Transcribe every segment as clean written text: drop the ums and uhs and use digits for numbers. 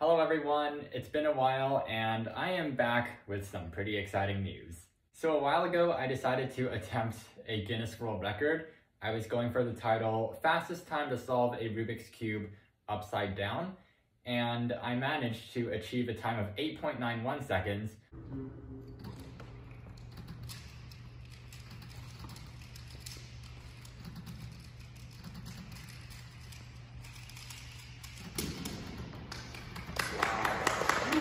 Hello everyone, it's been a while and I am back with some pretty exciting news. So a while ago I decided to attempt a Guinness World Record. I was going for the title fastest time to solve a Rubik's Cube upside down, and I managed to achieve a time of 8.91 seconds.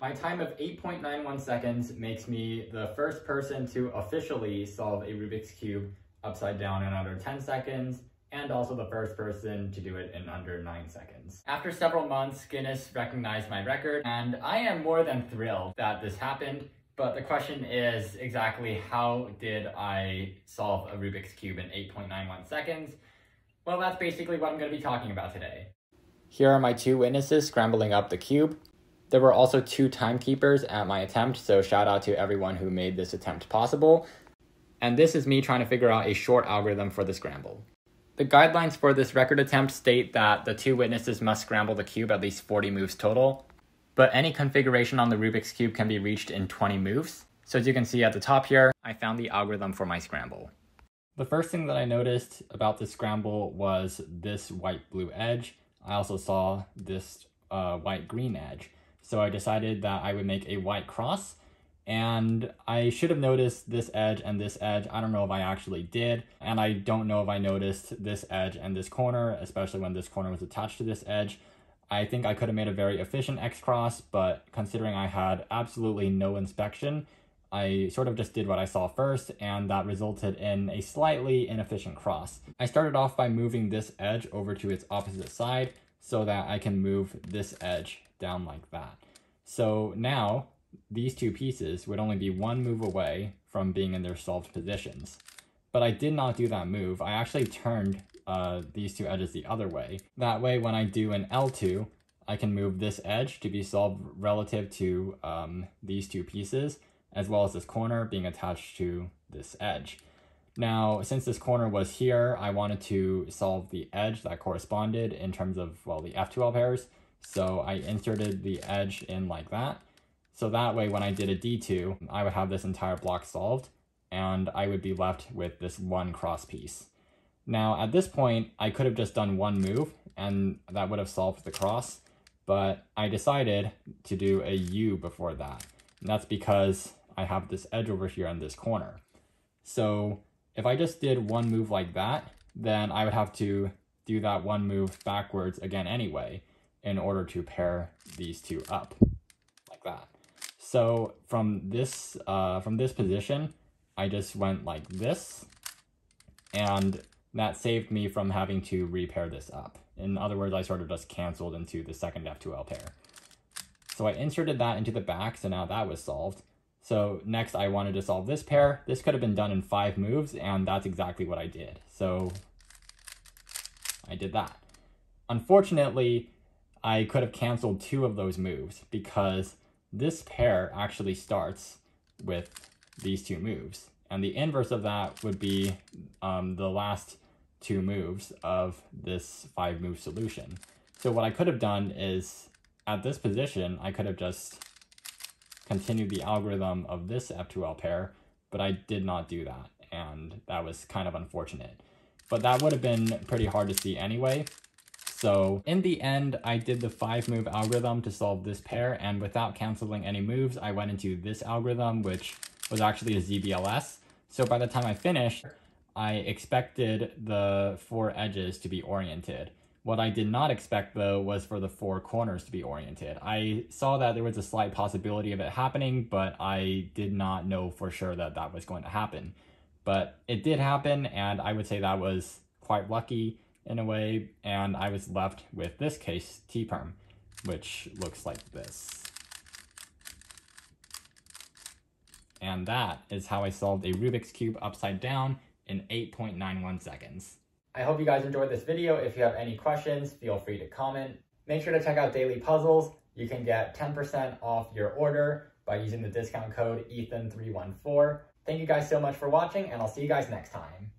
My time of 8.91 seconds makes me the first person to officially solve a Rubik's Cube upside down in under 10 seconds, and also the first person to do it in under 9 seconds. After several months, Guinness recognized my record, and I am more than thrilled that this happened. But the question is exactly how did I solve a Rubik's Cube in 8.91 seconds? Well, that's basically what I'm going to be talking about today. Here are my two witnesses scrambling up the cube. There were also two timekeepers at my attempt, so shout out to everyone who made this attempt possible. And this is me trying to figure out a short algorithm for the scramble. The guidelines for this record attempt state that the two witnesses must scramble the cube at least 40 moves total, but any configuration on the Rubik's Cube can be reached in 20 moves. So as you can see at the top here, I found the algorithm for my scramble. The first thing that I noticed about the scramble was this white-blue edge. I also saw this white-green edge. So I decided that I would make a white cross, and I should have noticed this edge and this edge. I don't know if I actually did, and I don't know if I noticed this edge and this corner, especially when this corner was attached to this edge. I think I could have made a very efficient X cross, but considering I had absolutely no inspection, I sort of just did what I saw first, and that resulted in a slightly inefficient cross. I started off by moving this edge over to its opposite side so that I can move this edge down like that. So now these two pieces would only be one move away from being in their solved positions. But I did not do that move. I actually turned these two edges the other way. That way when I do an L2, I can move this edge to be solved relative to these two pieces, as well as this corner being attached to this edge. Now, since this corner was here, I wanted to solve the edge that corresponded in terms of, well, the F2L pairs. So I inserted the edge in like that. So that way when I did a D2, I would have this entire block solved, and I would be left with this one cross piece. Now at this point, I could have just done one move, and that would have solved the cross, but I decided to do a U before that. And that's because I have this edge over here in this corner. So if I just did one move like that, then I would have to do that one move backwards again anyway, in order to pair these two up like that. So from this position, I just went like this, and that saved me from having to repair this up. In other words, I sort of just canceled into the second F2L pair. So I inserted that into the back, so now that was solved. So next I wanted to solve this pair. This could have been done in 5 moves, and that's exactly what I did. So I did that. Unfortunately, I could have canceled 2 of those moves because this pair actually starts with these 2 moves. And the inverse of that would be the last 2 moves of this 5-move solution. So what I could have done is, at this position, I could have just continued the algorithm of this F2L pair, but I did not do that, and that was kind of unfortunate. But that would have been pretty hard to see anyway. So in the end, I did the 5-move algorithm to solve this pair, and without canceling any moves, I went into this algorithm, which was actually a ZBLS. So by the time I finished, I expected the 4 edges to be oriented. What I did not expect, though, was for the 4 corners to be oriented. I saw that there was a slight possibility of it happening, but I did not know for sure that that was going to happen. But it did happen, and I would say that was quite lucky in a way, and I was left with this case T-perm, which looks like this. And that is how I solved a Rubik's Cube upside down in 8.91 seconds. I hope you guys enjoyed this video. If you have any questions, feel free to comment. Make sure to check out Daily Puzzles. You can get 10% off your order by using the discount code ETHAN314. Thank you guys so much for watching, and I'll see you guys next time.